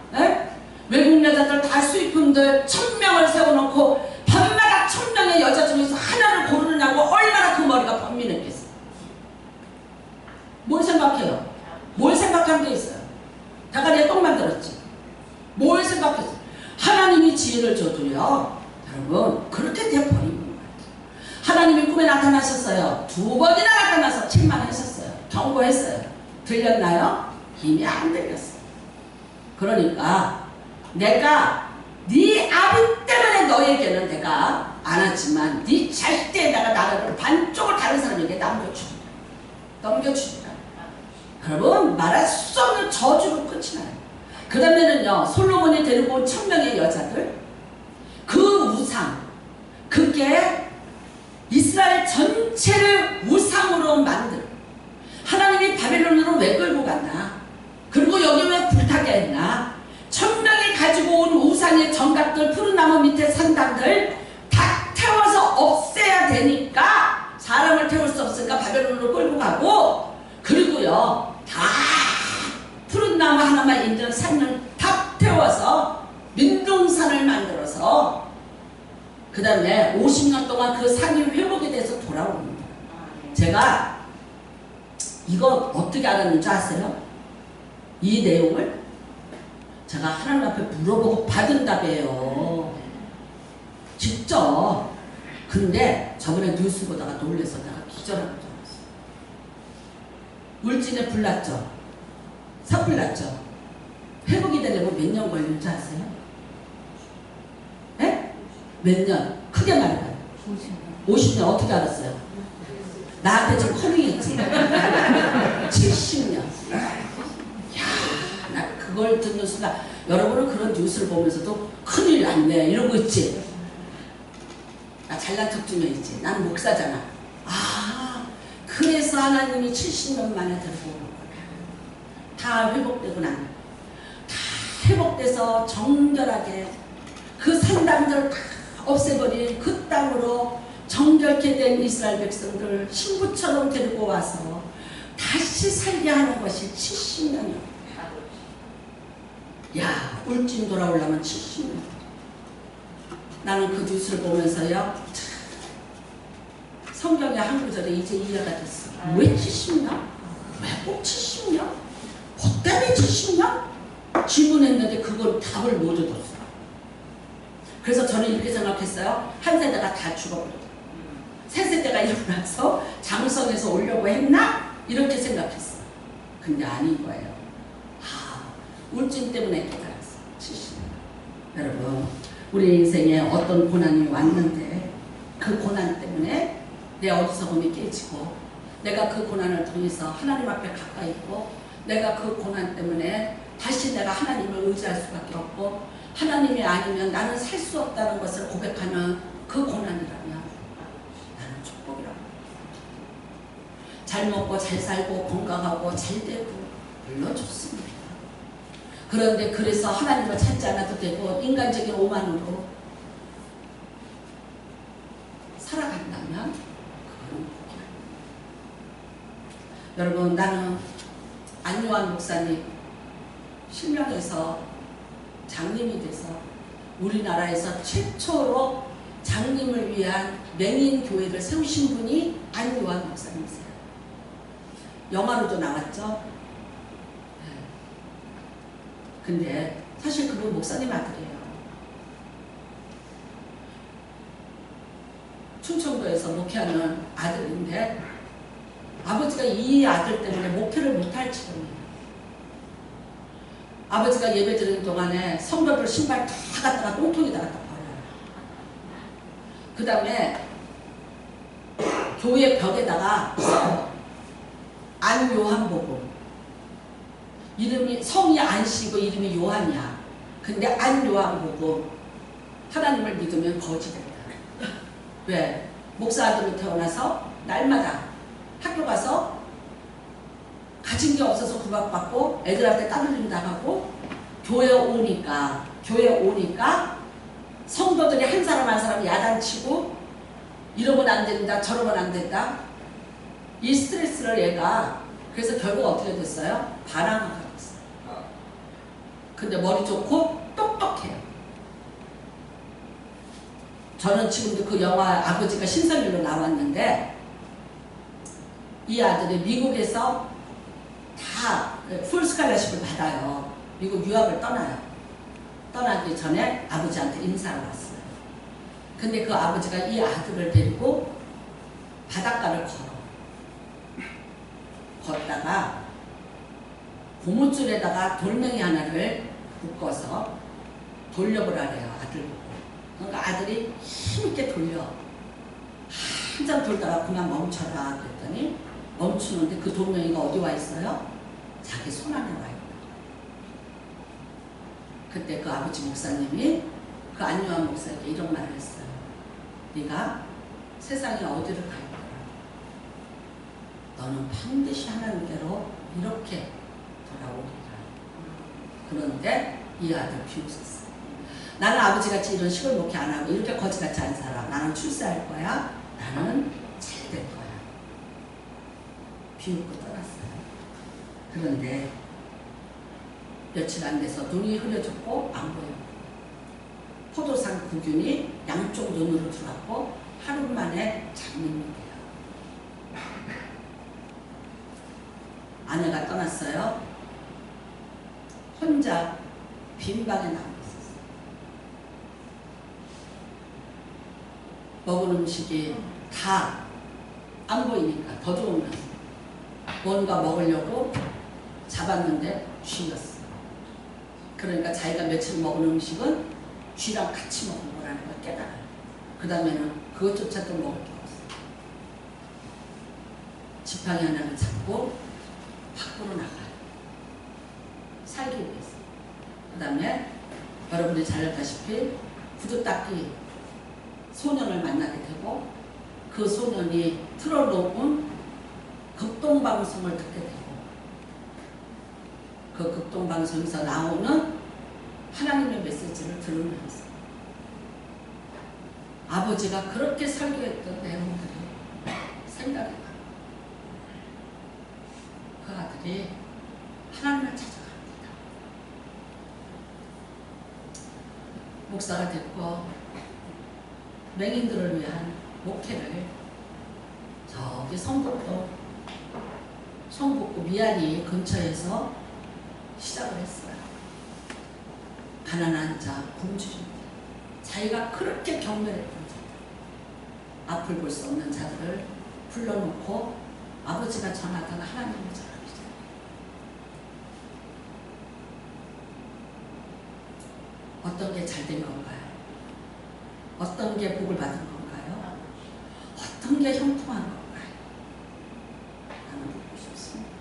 외국 여자들 다 수입품들 1000명을 세워놓고 밤마다 1000명의 여자 중에서 하나를 고르느냐고 얼마나 그 머리가 번민했겠어요. 뭘 생각해요? 뭘 생각한 게 있어요? 다가리에 똥 만들었지. 뭘 생각했어요? 하나님이 지혜를 줘도요, 여러분 그렇게 돼버린 거예요. 하나님이 꿈에 나타나셨어요. 2번이나 나타나서 책망하셨어요. 경고했어요. 들렸나요? 이미 안 들렸어요. 그러니까 내가 네 아비 때문에 너에게는 내가 안 하지만 네 자식에다가 나라를 반쪽을 다른 사람에게 넘겨주리라. 여러분 말할 수 없는 저주로 끝이 나요. 그 다음에는요, 솔로몬이 데리고 온 1000명의 여자들, 그 우상, 그게 이스라엘 전체를 우상으로 만들, 하나님이 바벨론으로 왜 끌고 갔나? 그리고 여기 왜 불타게 했나? 1000명이 가지고 온 우상의 정각들, 푸른 나무 밑에 산당들 다 태워서 없애야 되니까, 사람을 태울 수 없으니까 바벨론으로 끌고 가고, 그리고요 다 푸른 나무 하나만 있는 산을 다 태워서 민둥산을 만들어서 그 다음에 50년 동안 그 산이 회복이 돼서 돌아옵니다. 제가 이거 어떻게 알았는지 아세요? 이 내용을 제가 하나님 앞에 물어보고 받은 답이에요. 직접. 근데 저번에 뉴스 보다가 놀래서 내가 기절하고 들었어요. 울진에 불났죠. 섣불 났죠. 회복이 되려면 몇 년 걸릴 줄 아세요? 네? 몇 년? 크게 말해봐요. 50년 어떻게 알았어요? 나한테 좀 커밍했지. 70년. 야, 나 그걸 듣는 순간 여러분은 그런 뉴스를 보면서도 큰일 났네 이러고 있지. 나 잘난 척주면이지. 난 목사잖아. 아, 그래서 하나님이 70년 만에 데리고 오는 거야. 다 회복되고 다 회복돼서 정결하게 그 산당들 다 없애버린 그 땅으로 정결케 된 이스라엘 백성들 신부처럼 데리고 와서 다시 살게 하는 것이 70년이야. 야, 울진 돌아오려면 70년. 나는 그 뉴스를 보면서요, 성경의 한 구절에 이제 이해가 됐어. 왜 70년? 왜 꼭 70년? 그때문에 70년? 질문했는데 그걸 답을 못 얻었어. 그래서 저는 이렇게 생각했어요. 한 세대가 다 죽어버렸다. 새 세대가 일어나서 장성에서 오려고 했나? 이렇게 생각했어. 근데 아닌 거예요. 울진 때문에 깨달았어. 70년. 여러분, 우리 인생에 어떤 고난이 왔는데 그 고난 때문에 내 어리석음이 깨지고 내가 그 고난을 통해서 하나님 앞에 가까이 있고 내가 그 고난 때문에 다시 내가 하나님을 의지할 수밖에 없고 하나님이 아니면 나는 살 수 없다는 것을 고백하는 그 고난이라면 나는 축복이라고. 잘 먹고 잘 살고 건강하고 잘 되고 물론 좋습니다. 그런데 그래서 하나님을 찾지 않아도 되고 인간적인 오만으로 살아간다면 그건 복이야. 여러분, 나는 안요한 목사님 실명해서 장님이 돼서 우리나라에서 최초로 장님을 위한 맹인 교회를 세우신 분이 안요한 목사님이세요. 영화로도 나왔죠. 근데 사실 그분 목사님 아들이에요. 충청도에서 목회하는 아들인데 아버지가 이 아들 때문에 목회를 못할 지경이에요. 아버지가 예배 드리는 동안에 성도들 신발 다 갖다가 똥통에다 갖다 버려요. 그 다음에 교회 벽에다가 안요한복음, 이름이 성이 안씨고 이름이 요한이야. 근데 안요한복음, 하나님을 믿으면 거지 된다. 왜? 목사 아들로 태어나서 날마다 학교 가서 가진 게 없어서 구박받고 애들한테 따돌림 당하고 교회 오니까 성도들이 한 사람 한 사람 야단치고 이러면 안 된다 저러면 안 된다 이 스트레스를 얘가 그래서 결국 어떻게 됐어요? 반항하게 됐어요. 근데 머리 좋고 똑똑해요. 저는 지금도 그 영화 아버지가 신성일로 나왔는데 이 아들이 미국에서 다 풀스칼러십을 받아요. 미국 유학을 떠나요. 떠나기 전에 아버지한테 인사를 왔어요. 근데 그 아버지가 이 아들을 데리고 바닷가를 걷다가 고무줄에다가 돌멩이 하나를 묶어서 돌려보라래요. 아들 보고. 그러니까 아들이 힘있게 돌려. 한참 돌다가 그만 멈춰라 그랬더니 멈추는데 그 돌멩이가 어디 와 있어요? 자기 손 안에 와 있다. 그때 그 아버지 목사님이 그 안유한 목사에게 이런 말을 했어요. 네가 세상에 어디를 가 있더라. 너는 반드시 하나님께로 이렇게 돌아오리라. 그런데 이 아들 비웃었어. 나는 아버지같이 이런 시골 목회 안 하고 이렇게 거지같이 안 살아. 나는 출세할 거야. 나는 잘 될 거야. 비웃고 떠났어요. 그런데 며칠 안 돼서 눈이 흐려졌고 안 보여요. 포도상 구균이 양쪽 눈으로 들어왔고 하루 만에 장님이 돼요. 아내가 떠났어요. 혼자 빈방에 남아 있었어요. 먹은 음식이 다 안 보이니까 더 좋으면서 뭔가 먹으려고 잡았는데 쥐였어. 그러니까 자기가 며칠 먹은 음식은 쥐랑 같이 먹은 거라는 걸 깨달아요. 그 다음에는 그것조차도 먹을 게 없어. 지팡이 하나를 잡고 밖으로 나가요. 살기 위해서. 그 다음에 여러분이 잘 알다시피 구두 닦기 소년을 만나게 되고 그 소년이 틀어놓은 극동방송을 듣게 되고 그 극동방송에서 나오는 하나님의 메시지를 들으면서 아버지가 그렇게 설교했던 내용들이 생각이 나요. 그 아들이 하나님을 찾아갑니다. 목사가 됐고 맹인들을 위한 목회를 저기 성북구 미아리 근처에서 시작을 했어요. 가난한 자, 굶주린 자, 자기가 그렇게 경멸했던 자들, 앞을 볼 수 없는 자들을 불러놓고 아버지가 전하던 하나님을 전합니다. 어떤 게 잘 된 건가요? 어떤 게 복을 받은 건가요? 어떤 게 형통한 건가요? 나는 묻고 싶습니다.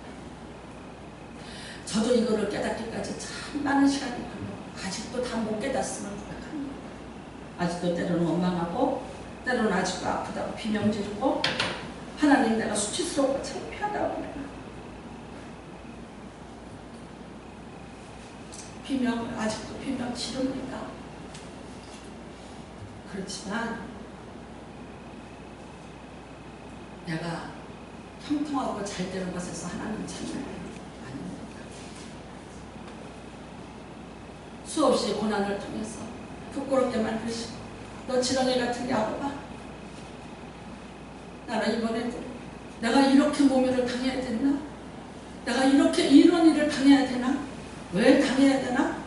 저도 이거를 깨닫기까지 참 많은 시간이 걸려. 아직도 다 못 깨닫으면 고백합니다. 아직도 때로는 원망하고 때로는 아직도 아프다고 비명 지르고 하나님 내가 수치스럽고 창피하다고 비명을 아직도 비명 지릅니다. 그렇지만 내가 형통하고 잘 되는 것에서 하나님 찾는 게 아닙니다. 수없이 고난을 통해서 부끄럽게 만드시고 너 지렁이 같은 게 알아봐. 나는 이번에도 내가 이렇게 모멸을 당해야 되나? 내가 이렇게 이런 일을 당해야 되나? 왜 당해야 되나?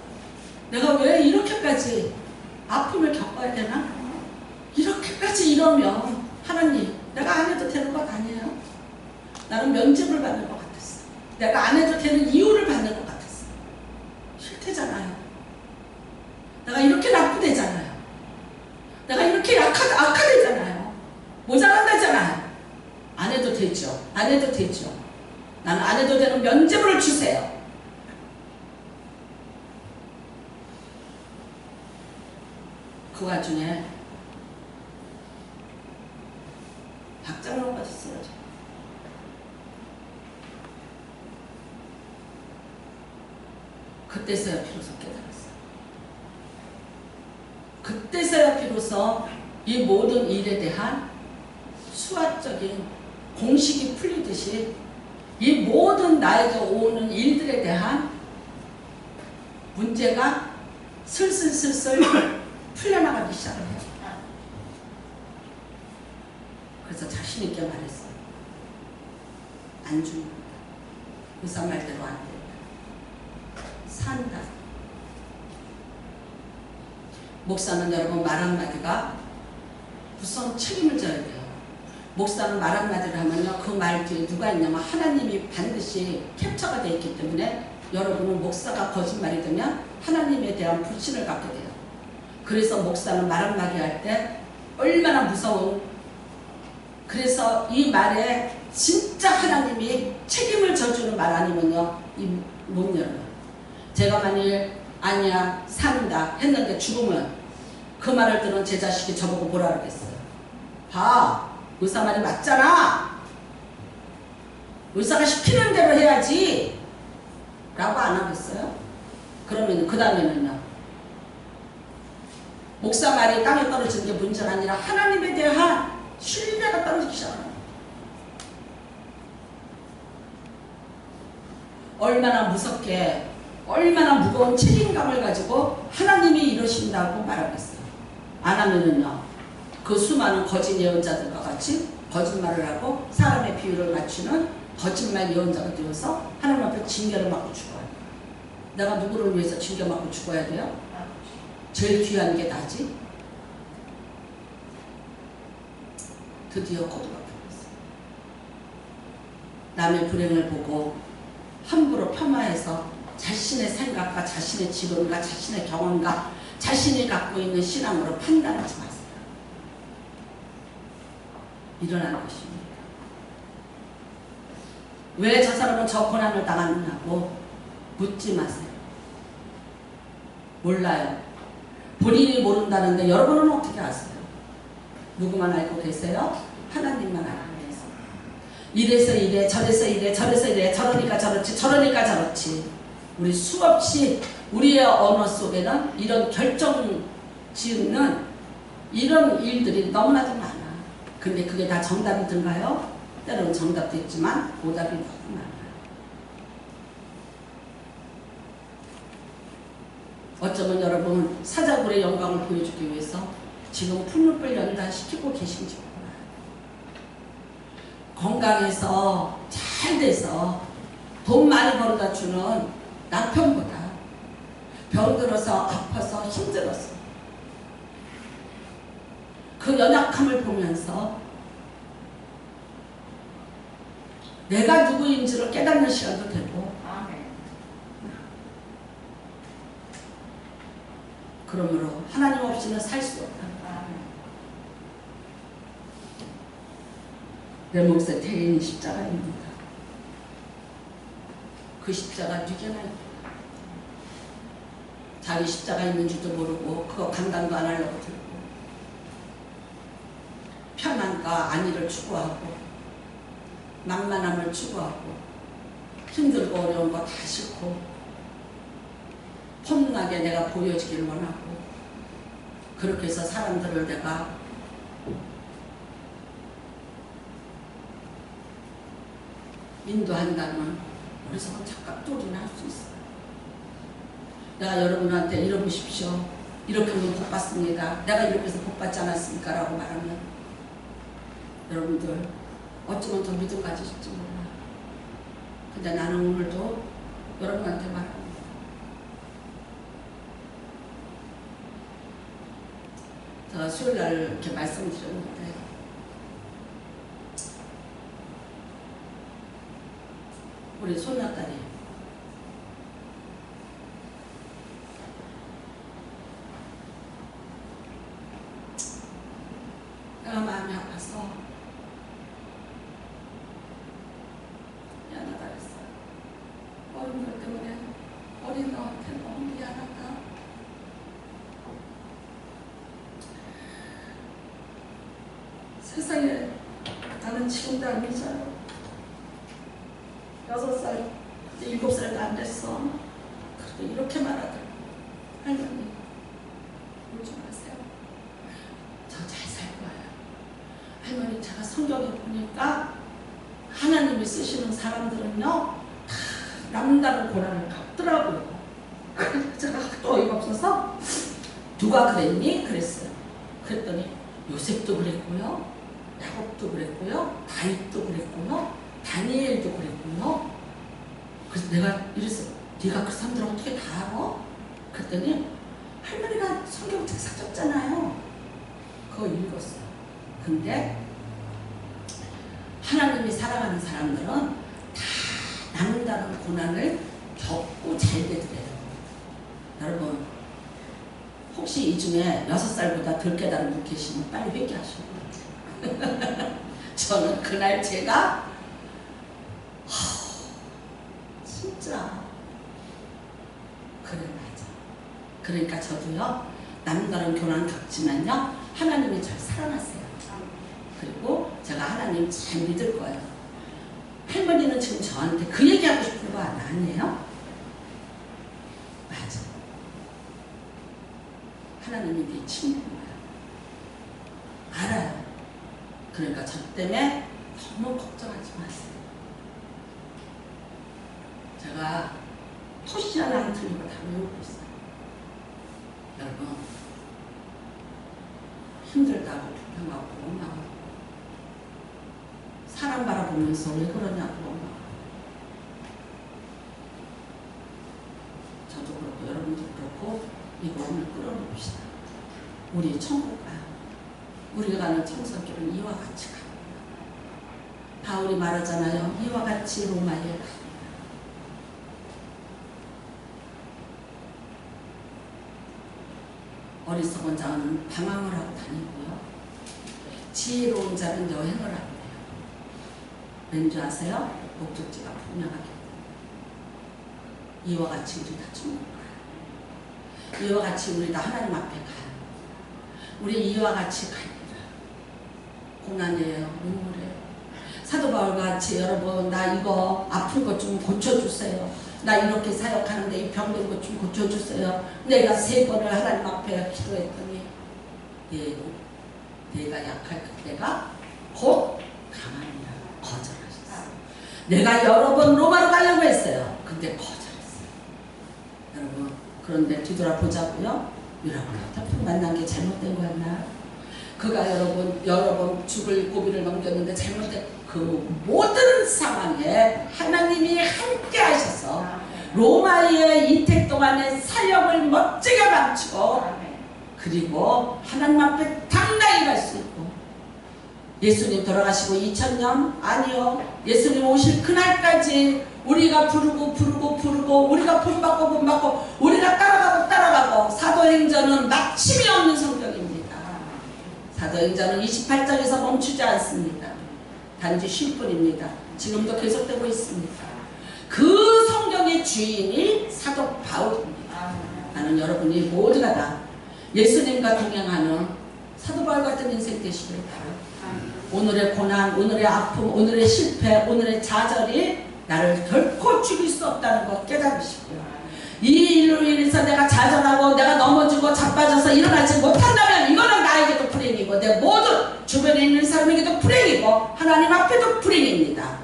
내가 왜 이렇게까지 아픔을 겪어야 되나? 이렇게까지 이러면 하나님 내가 안 해도 되는 것 아니에요? 나는 면접을 받는 것 같았어. 내가 안 해도 되는 이유를 받는 것 같았어. 싫대잖아요. 내가 이렇게 나쁘대잖아요. 내가 이렇게 악하대잖아요. 모자란다잖아요. 안 해도 되죠. 안 해도 되죠. 나는 안 해도 되는 면접을 주세요. 그 와중에 박장로까지 쓰러져. 그때서야 비로소 깨달았어. 그때서야 비로소 이 모든 일에 대한 수학적인 공식이 풀리듯이 이 모든 나에게 오는 일들에 대한 문제가 슬슬 풀려나가기 시작을 해요. 그래서 자신 있게 말했어. 안 죽는다. 의사 말대로 안 된다. 산다. 목사는 여러분 말 한마디가 우선 책임을 져야 돼요. 목사는 말 한마디를 하면요, 그 말 뒤에 누가 있냐면 하나님이 반드시 캡처가 되어 있기 때문에 여러분은 목사가 거짓말이 되면 하나님에 대한 불신을 갖게 돼요. 그래서 목사는 말 한마디 할 때 얼마나 무서운, 그래서 이 말에 진짜 하나님이 책임을 져주는 말 아니면요, 못 열어요. 제가 만일 아니야 산다 했는데 죽으면 그 말을 들은 제 자식이 저보고 뭐라 그러겠어요. 봐, 의사 말이 맞잖아. 의사가 시키는 대로 해야지 라고 안 하겠어요? 그러면 그 다음에는요, 목사 말이 땅에 떨어지는 게 문제가 아니라 하나님에 대한 신뢰가 떨어지기 시작합니다. 얼마나 무섭게, 얼마나 무거운 책임감을 가지고 하나님이 이러신다고 말하겠어요. 안 하면은요, 그 수많은 거짓 예언자들과 같이 거짓말을 하고 사람의 비유를 맞추는 거짓말 예언자가 되어서 하나님 앞에 징계를 맞고 죽어요. 내가 누구를 위해서 징계 맞고 죽어야 돼요? 제일 귀한 게 나지? 드디어 코드가 풀렸어요. 남의 불행을 보고 함부로 폄하해서 자신의 생각과 자신의 지론과 자신의 경험과 자신이 갖고 있는 신앙으로 판단하지 마세요. 일어날 것입니다. 왜 저 사람은 저 고난을 당하느냐고 묻지 마세요. 몰라요. 본인이 모른다는데 여러분은 어떻게 아세요? 누구만 알고 계세요? 하나님만 알고 계세요. 이래서 이래, 저래서 이래, 저래서 이래, 저러니까 저렇지, 저러니까 저렇지. 우리 수없이 우리의 언어 속에는 이런 결정 지으는 이런 일들이 너무나도 많아. 근데 그게 다 정답이든가요? 때로는 정답도 있지만 오답이 너무 많아. 어쩌면 여러분 사자굴의 영광을 보여주기 위해서 지금 풍물불 연단시키고 계신지 몰라요. 건강해서 잘 돼서 돈 많이 벌어다 주는 남편보다 병들어서 아파서 힘들어서 그 연약함을 보면서 내가 누구인지를 깨닫는 시간도 되고, 그러므로 하나님 없이는 살 수 없다. 내 몫에 태인 십자가입니다. 그 십자가 누구나 있다. 자기 십자가 있는 줄도 모르고 그거 감당도 안 하려고 들고 편안과 안위를 추구하고 만만함을 추구하고 힘들고 어려운 거 다 싫고 폼나게 내가 보여지기를 원하고 그렇게 해서 사람들을 내가 인도한다면 우리서 착각돌이나 할 수 있어요. 내가 여러분한테 이러보십시오. 이렇게 하면 복 받습니다. 내가 이렇게 해서 복 받지 않았습니까? 라고 말하면 여러분들 어쩌면 더 믿음 가지실지 몰라. 근데 나는 오늘도 여러분한테 말합니다. 제가 수요일날 이렇게 말씀드렸는데 우리 손녀딸이 내가 마음이 아파서 미안하다 그랬어요. 어린 것 때문에 어린 너한테 너무 미안하다. 세상에 나는 지금도 안 잊어요. 6살, 이제 7살도 안 됐어. 그리고 이렇게 말하더라고요. 할머니, 울지 마세요. 저 잘 살 거예요. 할머니, 제가 성경에 보니까 하나님이 쓰시는 사람들은요, 다 남다른 고난을 겪더라고요. 그래서 제가 또 어이가 없어서 누가 그랬니? 그랬어요. 그랬더니 요셉도 그랬고요, 야곱도 그랬고요, 다윗도 그랬고요, 다니엘도 그랬고요. 그래서 내가 이랬어. 네가 그 사람들 어떻게 다 알아? 그랬더니 할머니가 성경책 사줬잖아요. 그거 읽었어요. 근데 하나님이 사랑하는 사람들은 다 남다른 고난을 겪고 잘 되더래요. 여러분, 혹시 이 중에 6살보다 덜 깨달은 분 계시면 빨리 회개하시고. 저는 그날 제가 진짜 그래, 맞아. 그러니까 저도요, 남다른 고난 겪지만요, 하나님이 절 사랑하세요. 그리고 제가 하나님 잘 믿을 거예요. 할머니는 지금 저한테 그 얘기하고 싶은 거 아니에요? 맞아. 하나님이 네 친구인 거야. 알아요. 그러니까 저 때문에 너무 걱정하지 마세요. 제가 토시 하나 안 틀리고 다 외우고 있어요. 여러분, 힘들다고 불평하고 막 사람 바라보면서 왜 그러냐고 막. 저도 그렇고 여러분도 그렇고 이거 오늘 끌어놓읍시다. 우리 천국 가요. 우리가 가는 천국길은 이와 같이 갑니다. 바울이 말하잖아요. 이와 같이 로마에 갑니다. 어리석은 자는 방황을 하고 다니고요. 지혜로운 자는 여행을 합니다. 왠지 아세요? 목적지가 분명하게. 이와 같이 우리 다 천국 가요. 이와 같이 우리 다 하나님 앞에 가요. 우리 이와 같이 갑니다. 고난이에요. 눈물이에요. 사도 바울같이 여러분, 나 이거 아픈 것 좀 고쳐주세요. 나 이렇게 사역하는데 이 병든 것 좀 고쳐주세요. 내가 3번을 하나님 앞에 기도했더니 내가 약할 그때가 곧 강하니라 거절하셨어요. 내가 여러 번 로마로 가려고 했어요. 근데 거절했어요. 여러분, 그런데 뒤돌아보자고요. 여러분, 어떻게 만난 게 잘못된 거였나? 그가 여러 번 죽을 고비를 넘겼는데 잘못된 그 모든 상황에 하나님이 함께 하셔서 로마의 이택 동안의 사역을 멋지게 마치고 그리고 하나님 앞에 당당히 갈 수 있고 예수님 돌아가시고 2000년? 아니요. 예수님 오실 그날까지 우리가 부르고 우리가 본받고 우리가 따라가고 사도행전은 마침이 없는 성경입니다. 사도행전은 28장에서 멈추지 않습니다. 단지 쉴 뿐입니다. 지금도 계속되고 있습니다. 그 성경의 주인이 사도 바울입니다. 나는 여러분이 모두가 다 예수님과 동행하는 사도 바울 같은 인생 되시길 바라요. 오늘의 고난, 오늘의 아픔, 오늘의 실패, 오늘의 좌절이 나를 결코 죽일 수 없다는 것 깨달으시고요. 이 일로 인해서 내가 좌절하고 내가 넘어지고 자빠져서 일어나지 못한다면 이거는 나에게도 불행이고 내 모든 주변에 있는 사람에게도 불행이고 하나님 앞에도 불행입니다.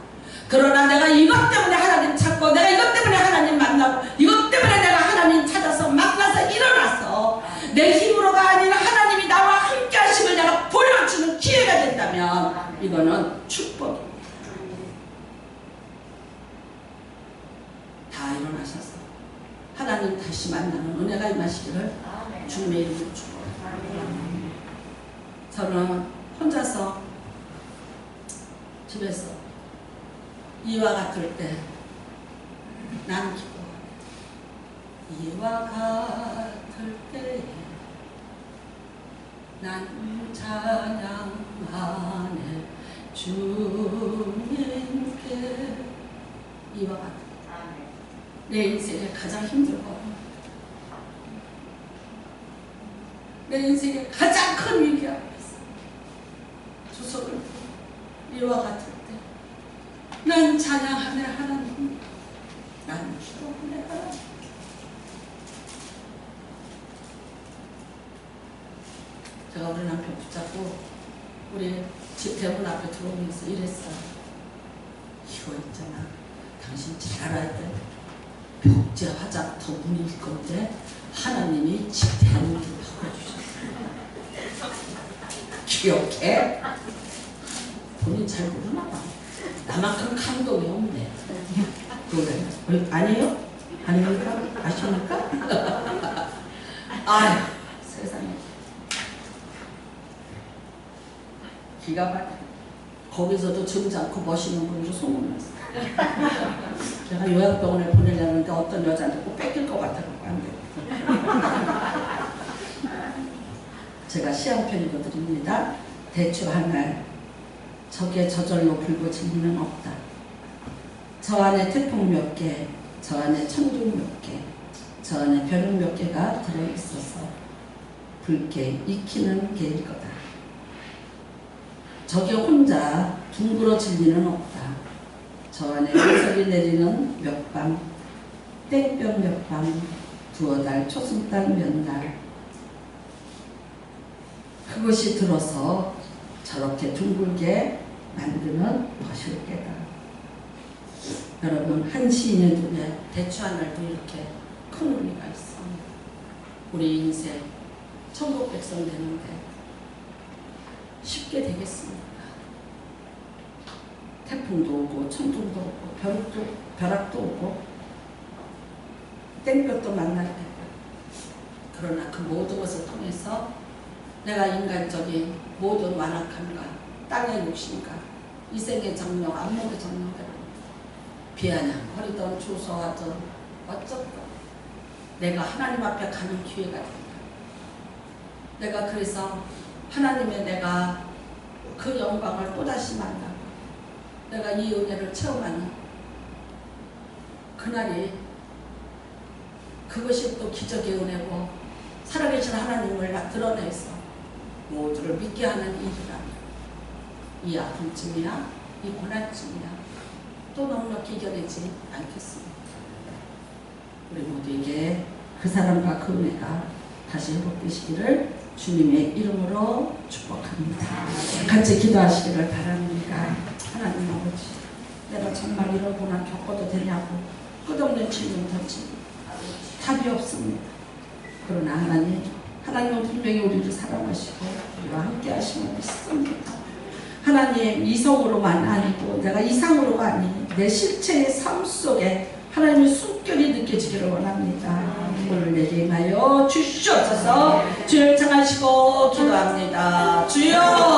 그러나 내가 이것 때문에 하나님 찾고 내가 이것 때문에 하나님 만나고 이것 때문에 내가 하나님 찾아서 만나서 일어나서 내 힘으로가 아니라 하나님이 나와 함께 하심을 내가 보여주는 기회가 된다면 이거는 축복입니다. 다 일어나셔서 하나님 다시 만나는 은혜가 임하시기를 주님의 이름으로 축복합니다. 저는 혼자서 집에서 이와 같을 때 나는 기도합니다. 이와 같을 때에 난 찬양하네 주님께. 이와 같을 때 내 인생에 가장 힘들고 내 인생에 가장 큰 위기 앞에서 주석을 이와 같을 때 난 찬양하네 하나님, 난 기도하네 하나님. 제가 우리 남편 붙잡고 우리 집 대문 앞에 들어오면서 이랬어요. 이거 있잖아, 당신 잘 알아야 돼. 벽제 화장터 문일 건데 하나님이 집 대문으로 바꿔주셨어요. 기억해? 본인 잘 모르나 봐. 나만큼 감동이 없네. 그래. 아니에요? 아닙니까? 아십니까? 아휴, 세상에. 기가 막혀. 거기서도 점잖고 멋있는 분으로 소문났어. 제가 요양병원에 보내려는데 어떤 여자한테 꼭 뺏길 것 같아서 안 돼. 제가 시향편이거 드립니다. 대추 하나 적에 저절로 불고질 리는 없다. 저 안에 태풍 몇 개, 저 안에 천둥 몇 개, 저 안에 벼룩 몇 개가 들어있어서 붉게 익히는 게일 거다. 적에 혼자 둥그러질 리는 없다. 저 안에 해석이 내리는 몇 밤, 땡볕 몇 밤, 두어 달, 초승달 몇 날, 그것이 들어서 저렇게 둥글게 만드는 것일 게다. 여러분, 한 시인의 눈에 대추 하나도 이렇게 큰 의미가 있어. 우리 인생 천국 백성 되는데 쉽게 되겠습니까? 태풍도 오고 천둥도 오고 벼락도 오고 땡볕도 만날 테고, 그러나 그 모든 것을 통해서 내가 인간적인 모든 완악함과 땅의 욕심과 이생의 정령, 안목의 정령대로 비아냥거리던 조소하던 어쩌건 내가 하나님 앞에 가는 기회가 된다. 내가 그래서 하나님의 내가 그 영광을 또다시 만나고 내가 이 은혜를 체험하는 그날이, 그것이 또 기적의 은혜고 살아계신 하나님을 드러내서 모두를 믿게 하는 일이라. 이 아픔쯤이야, 이 고난쯤이야, 또 넉넉히 이겨내지 않겠습니다. 우리 모두에게 그 사랑과 그 은혜가 다시 회복되시기를 주님의 이름으로 축복합니다. 같이 기도하시기를 바랍니다. 하나님 아버지, 내가 정말 이런 고난 겪어도 되냐고 끝없는 질문 던지고 답이 없습니다. 그러나 하나님은 분명히 우리를 사랑하시고 우리와 함께 하심을 믿습니다. 하나님, 이성으로만 아니고 내가 이상으로가 아닌 내 실체의 삶 속에 하나님의 숨결이 느껴지기를 원합니다. 오늘 내게 임하여 주시옵소서. 주를 청하시고 기도합니다. 주여